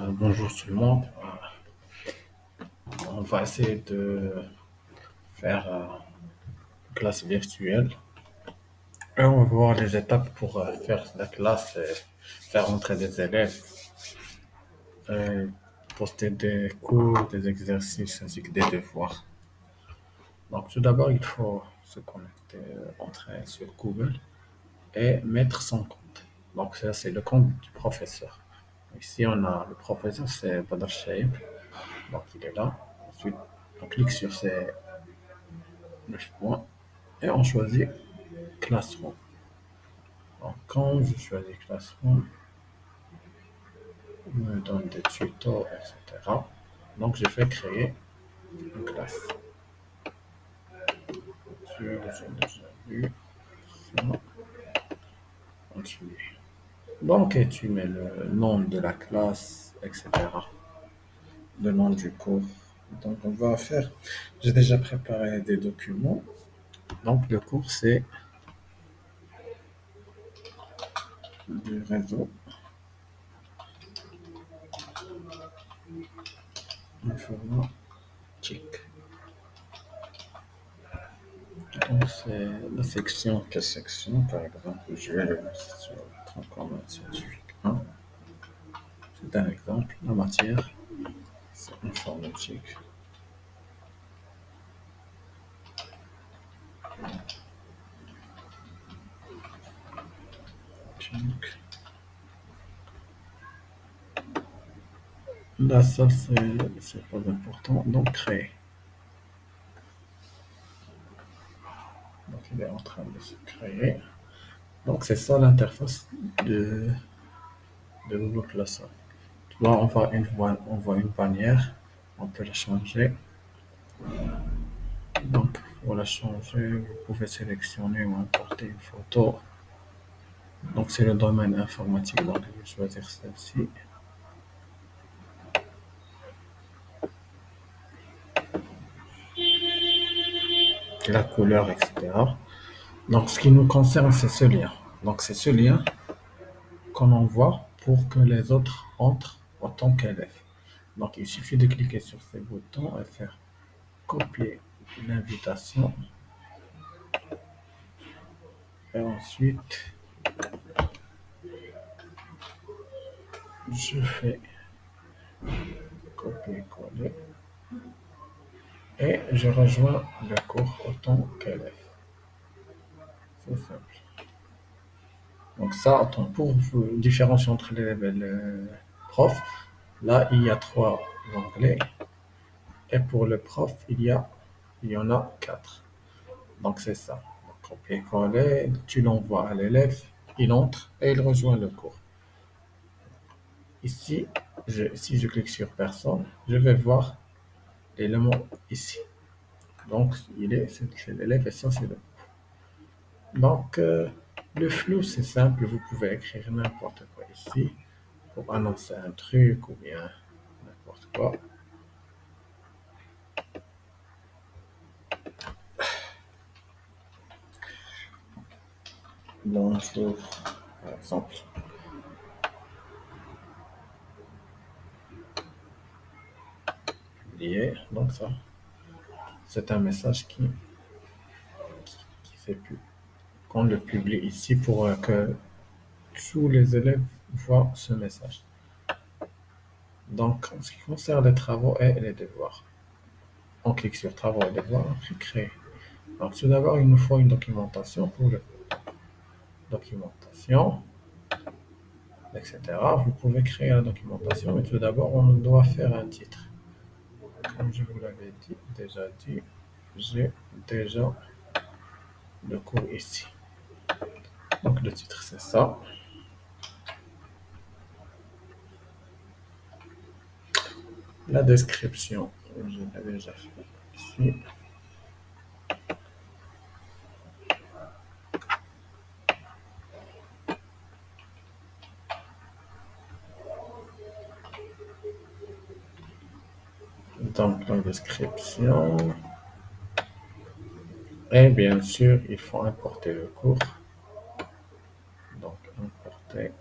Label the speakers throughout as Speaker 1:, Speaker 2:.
Speaker 1: Bonjour tout le monde. On va essayer de faire une classe virtuelle et on va voir les étapes pour faire la classe et faire entrer des élèves, et poster des cours, des exercices ainsi que des devoirs. Donc tout d'abord, il faut se connecter, entrer sur Google et mettre son compte. Donc ça, c'est le compte du professeur. Ici, on a le professeur, c'est Badr Shaib. Donc il est là. Ensuite, on clique sur ces 9 points et on choisit Classroom. Donc, quand je choisis Classroom, il me donne des tutos, etc. Donc, je vais créer une classe. J'ai déjà vu ça. Continue. Donc, et tu mets le nom de la classe, etc. Le nom du cours. Donc, on va faire. J'ai déjà préparé des documents. Donc, le cours, c'est du réseau informatique. Donc, c'est la section. Quelle section, par exemple? Je vais le mettre sur transformation scientifique 1. C'est un exemple. La matière, c'est informatique. Donc, là, ça, c'est pas important. Donc, créer. Donc, il est en train de se créer. Donc, c'est ça l'interface de, de Google Classroom. Tu vois, on voit une bannière. On peut la changer. Donc, pour la changer, vous pouvez sélectionner ou importer une photo. Donc, c'est le domaine informatique. Donc, je vais choisir celle-ci. La couleur, etc. Donc, ce qui nous concerne, c'est ce lien. Donc, c'est ce lien qu'on envoie pour que les autres entrent en tant qu'élèves. Donc, il suffit de cliquer sur ces boutons et faire copier l'invitation. Et ensuite, je fais copier-coller et je rejoins le cours en tant qu'élève. C'est simple. Donc, ça, pour vous différencier entre l'élève et le prof, là, il y a trois onglets. Et pour le prof, il y en a quatre. Donc c'est ça. Donc, copier-coller, tu l'envoies à l'élève, il entre et il rejoint le cours. Ici, si je clique sur personne, je vais voir l'élément ici. Donc c'est l'élève et ça c'est le. Donc le flou c'est simple, vous pouvez écrire n'importe quoi ici pour annoncer un truc ou bien n'importe quoi. Bonjour, par exemple. Publier. Donc ça, c'est un message qui fait plus. Qu'on le publie ici pour que tous les élèves voient ce message. Donc, en ce qui concerne les travaux et les devoirs, on clique sur travaux et devoirs, puis créer. Donc, tout d'abord, il nous faut une documentation pour le documentation, etc. Vous pouvez créer la documentation, mais tout d'abord, on doit faire un titre. Comme je vous l'avais déjà dit, j'ai déjà le cours ici. Donc, le titre, c'est ça. La description, je l'ai déjà fait ici. Donc, la description. Et bien sûr, il faut importer le cours. Donc, importer.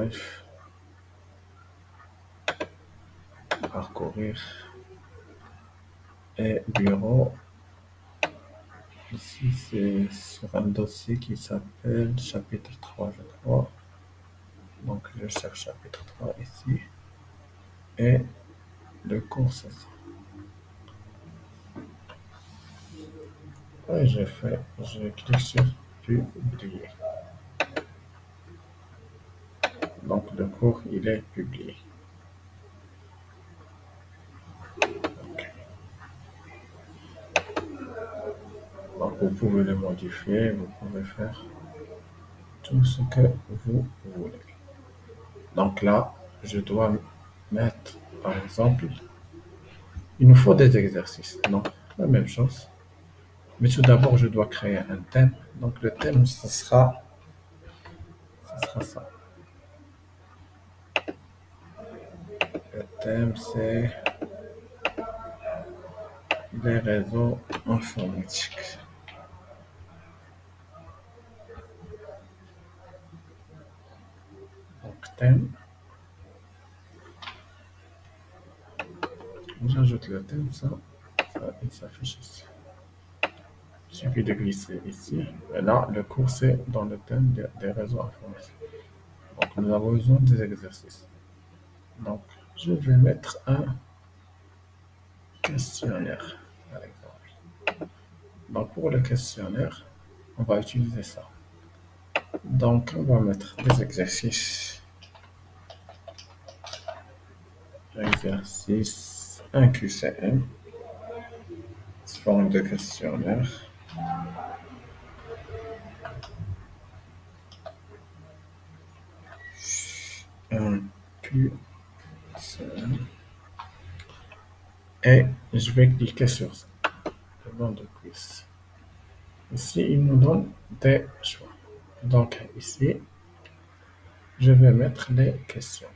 Speaker 1: bref, parcourir et bureau. Ici, c'est sur un dossier qui s'appelle chapitre 3, je crois. Donc, je cherche chapitre 3 ici. Et le cours, c'est ça. Et je clique sur publier. Donc, le cours, il est publié. Donc, vous pouvez le modifier, vous pouvez faire tout ce que vous voulez. Donc là, je dois mettre, par exemple, il nous faut des exercices. Donc, la même chose. Mais tout d'abord, je dois créer un thème. Donc, le thème, ce sera ça. Le thème, c'est les réseaux informatiques. Donc, thème, j'ajoute le thème, ça il s'affiche ici. Il suffit de glisser ici. Et là, le cours, c'est dans le thème des réseaux informatiques. Donc, nous avons besoin des exercices. Donc, je vais mettre un questionnaire, par exemple. Donc, pour le questionnaire, on va utiliser ça. Donc, on va mettre des exercices. Exercice 1 QCM, forme de questionnaire. Un QCM. Et je vais cliquer sur ça. Le nom de quiz. Ici, il nous donne des choix. Donc, ici, je vais mettre les questions.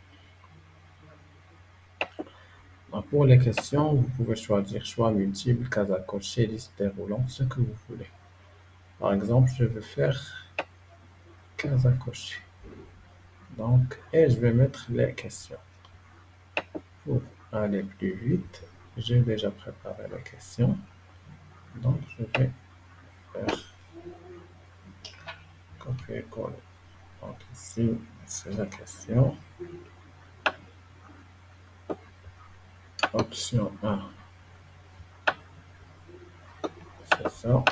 Speaker 1: Donc, pour les questions, vous pouvez choisir choix multiple, case à cocher, liste déroulante, ce que vous voulez. Par exemple, je vais faire case à cocher. Donc, et je vais mettre les questions. Pour aller plus vite, j'ai déjà préparé les questions. Donc, je vais faire copier-coller. Donc, ici, c'est la question. Option 1, c'est ça.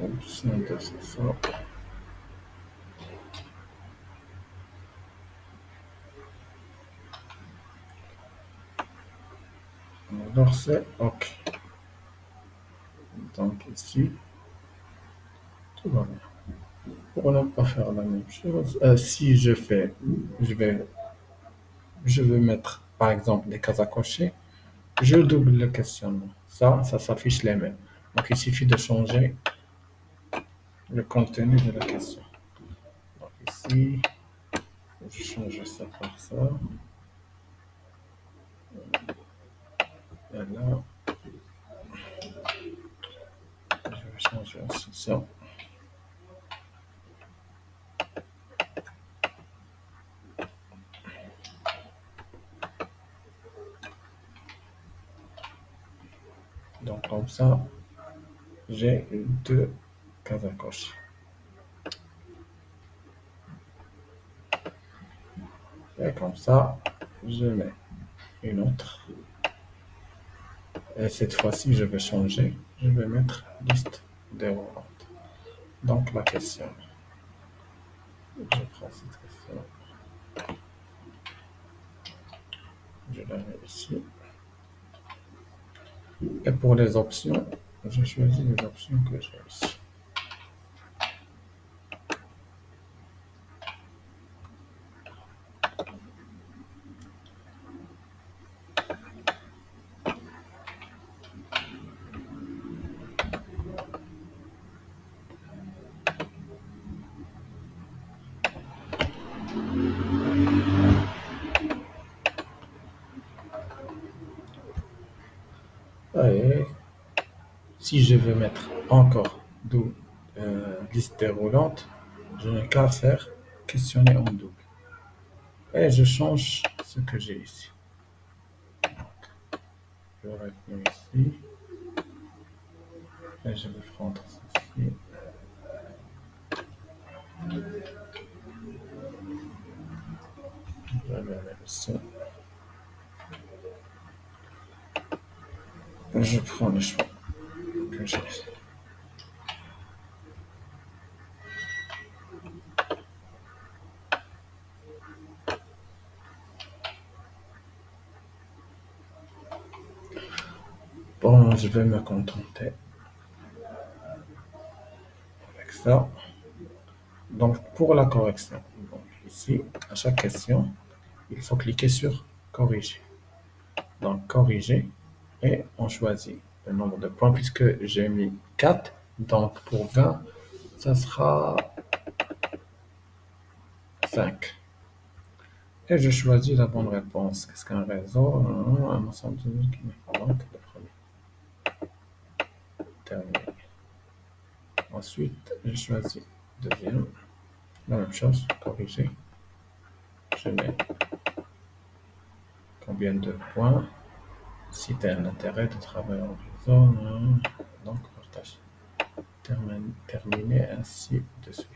Speaker 1: Option 2, c'est ça. Alors, c'est OK. Donc, ici, tout va bien. Pour ne pas faire la même chose, si je vais mettre, par exemple, des cases à cocher, je double le questionnement. Ça s'affiche les mêmes. Donc, il suffit de changer le contenu de la question. Donc, ici, je change ça par ça. Et là, je vais changer aussi ça. Donc, comme ça, j'ai deux cases à cocher. Et comme ça, je mets une autre. Et cette fois-ci, je vais changer. Je vais mettre liste déroulante. Donc, la question. Je prends cette question. Je la mets ici. Et pour les options, je choisis les options que j'ai ici. Et si je veux mettre encore d'où liste déroulante, je n'ai qu'à faire questionner en double. Et je change ce que j'ai ici. Je réponds ici. Et je vais prendre ceci. Je vais aller ici. Je prends le choix que j'ai. Bon, je vais me contenter avec ça. Donc, pour la correction, donc ici, à chaque question, il faut cliquer sur corriger. Donc, corriger et on choisit le nombre de points puisque j'ai mis 4. Donc, pour 20, ça sera 5. Et je choisis la bonne réponse. Est-ce qu'un réseau, un ensemble de donc le premier, terminé. Ensuite, je choisis deuxième, la même chose, corriger. Je mets combien de points, si tu as un intérêt de travailler en réseau, donc partage. Terminer ainsi de suite.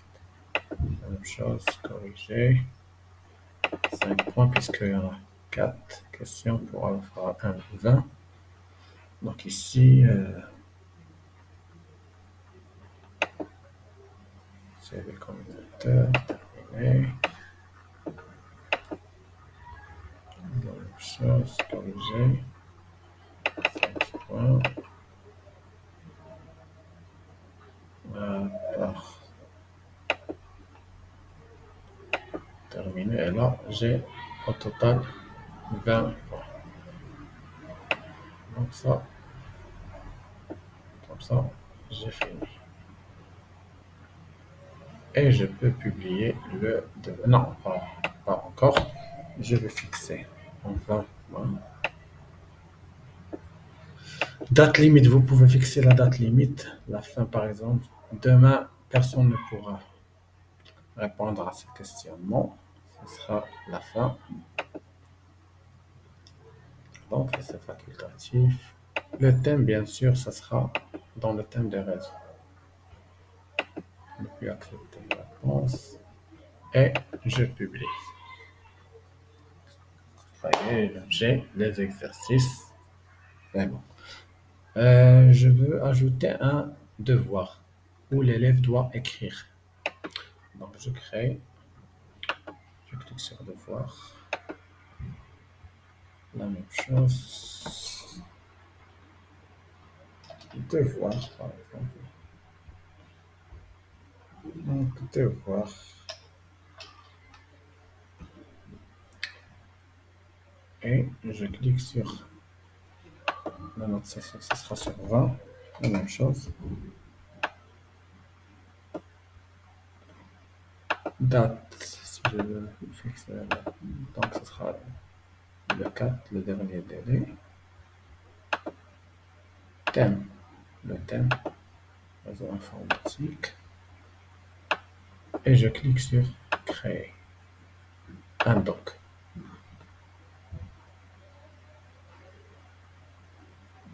Speaker 1: La même chose, corriger. 5 points puisqu'il y en a 4 questions pour avoir un 20. Donc ici, c'est le combinateur, terminé. La même chose, corriger. 5 points. Par terminé. Et là, j'ai au total 20 points. Donc ça, comme ça, j'ai fini. Et je peux publier le... Non, pas encore. Je vais fixer en 20 points. Date limite, vous pouvez fixer la date limite. La fin, par exemple. Demain, personne ne pourra répondre à ce questionnement. Ce sera la fin. Donc, c'est facultatif. Le thème, bien sûr, ça sera dans le thème des réseaux. Ne plus accepter la réponse. Et je publie. Voyez, j'ai les exercices. C'est bon. Je veux ajouter un devoir où l'élève doit écrire. Donc, je crée. Je clique sur devoir. La même chose. Devoir, par exemple. Donc, devoir. Et je clique sur la note, ça sera sur 20. La même chose. Date, si je veux fixer la date. Donc, ce sera le 4, le dernier délai. Thème, le thème, réseau informatique. Et je clique sur créer un doc.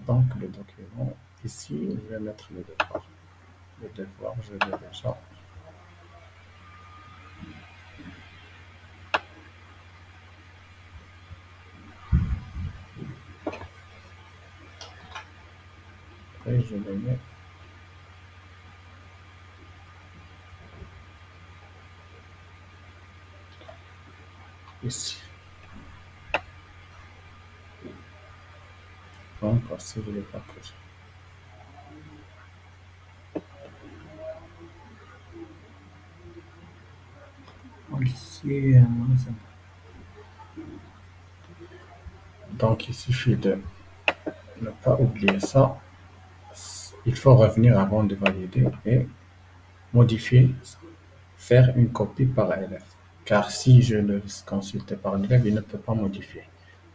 Speaker 1: Donc, le document, ici, je vais mettre le devoir. Le devoir, je l'ai déjà. Et je le mets ici. Donc, si je ne l'ai pas coché. Ici, donc, il suffit de ne pas oublier ça. Il faut revenir avant de valider et modifier, faire une copie par élève. Car si je le consulte par l'élève, il ne peut pas modifier.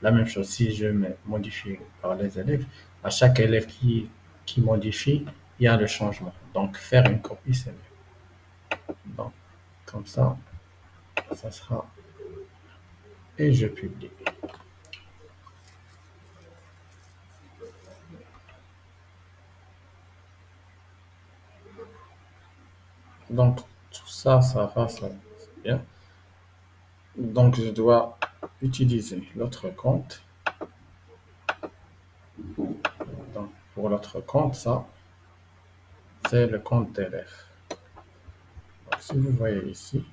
Speaker 1: La même chose, si je mets modifier par les élèves, À chaque élève qui modifie, il y a le changement. Donc, faire une copie, c'est mieux. Donc, comme ça sera. Et je publie. Donc, tout ça, ça va, ça c'est bien. Donc, je dois utiliser l'autre compte. Donc, pour l'autre compte, ça, c'est le compte d'élève. Donc, si vous voyez ici,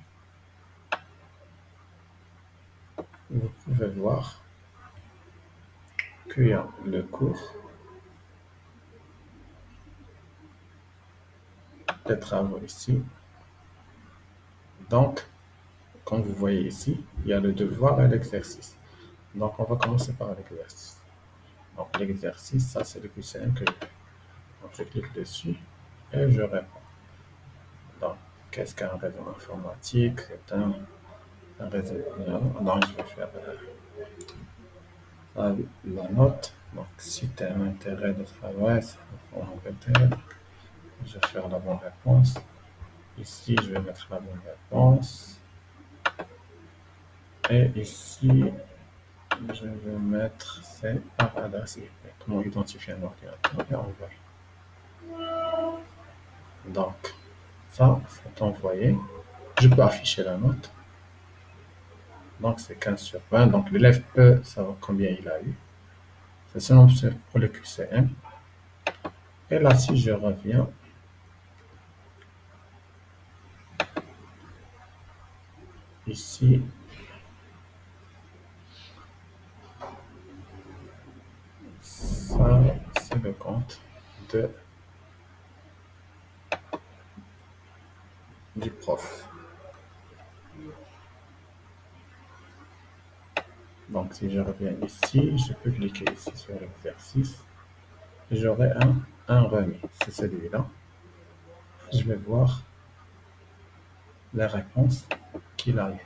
Speaker 1: vous pouvez voir qu'il y a le cours des travaux ici. Donc, comme vous voyez ici, il y a le devoir et l'exercice. Donc, on va commencer par l'exercice. Donc, l'exercice, ça, c'est le QCM que je fais. Donc, je clique dessus et je réponds. Donc, qu'est-ce qu'un réseau informatique? C'est un réseau. Donc, je vais faire la note. Donc, si tu as un intérêt de travail, c'est pour Angleterre. Je vais faire la bonne réponse. Ici, je vais mettre la bonne réponse. Et ici, je vais mettre c'est par adresse IP. Comment identifier un ordinateur et envoyer. Donc, ça, c'est envoyé. Je peux afficher la note. Donc, c'est 15 sur 20. Donc, l'élève peut savoir combien il a eu. C'est seulement pour le QCM. Et là, si je reviens, ici, ça, c'est le compte du prof. Donc, si je reviens ici, je peux cliquer ici sur l'exercice. J'aurai un remis. C'est celui-là. Je vais voir les réponses qu'il a eu.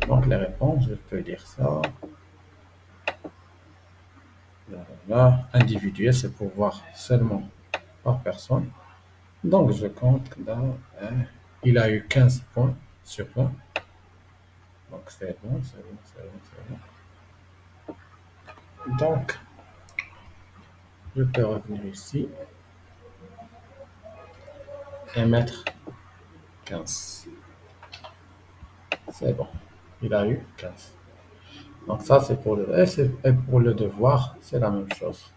Speaker 1: Donc, les réponses, je peux lire ça. Là, individuel, c'est pour voir seulement par personne. Donc, je compte là. Il a eu 15 points sur 20. Donc, c'est bon, c'est bon, c'est bon, c'est bon. Donc, je peux revenir ici et mettre 15. C'est bon. Il a eu 15. Donc, ça, c'est pour le F et pour le devoir, c'est la même chose.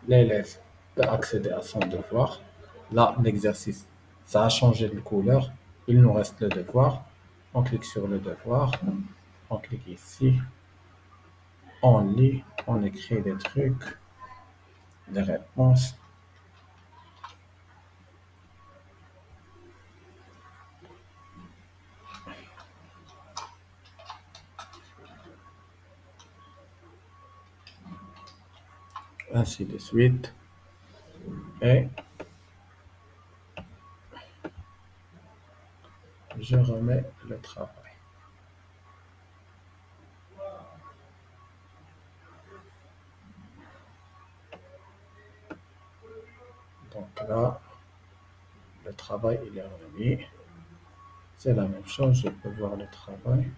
Speaker 1: L'élève peut accéder à son devoir. Là, l'exercice, ça a changé de couleur. Il nous reste le devoir. On clique sur le devoir. On clique ici. On lit. On écrit des trucs, des réponses. Ainsi de suite. Et je remets le travail. Donc là, le travail, il est remis. C'est la même chose. Je peux voir le travail.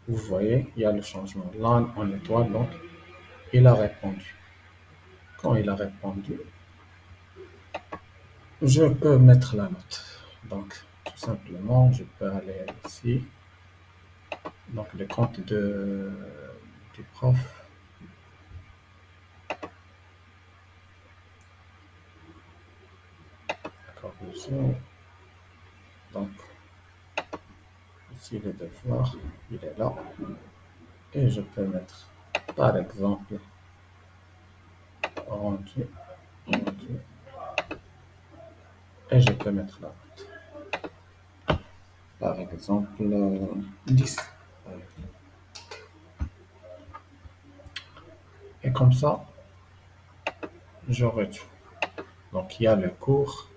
Speaker 1: Vous voyez, il y a le changement. Là, en étoile, donc, il a répondu. Quand il a répondu, je peux mettre la note. Donc, tout simplement, je peux aller ici. Donc, le compte du prof. Correction. Donc, ici, le devoir, il est là. Et je peux mettre, par exemple, rendu, rendu. Et je peux mettre la note. Par exemple, 10. Et comme ça, j'aurai tout. Donc, il y a le cours,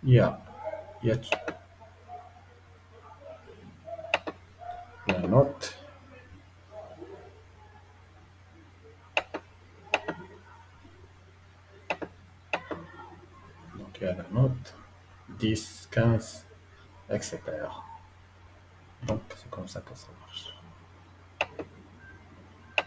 Speaker 1: il y a, il y a tout. La note, tu as la note, 10, 15, etc. Donc, c'est comme ça que ça marche.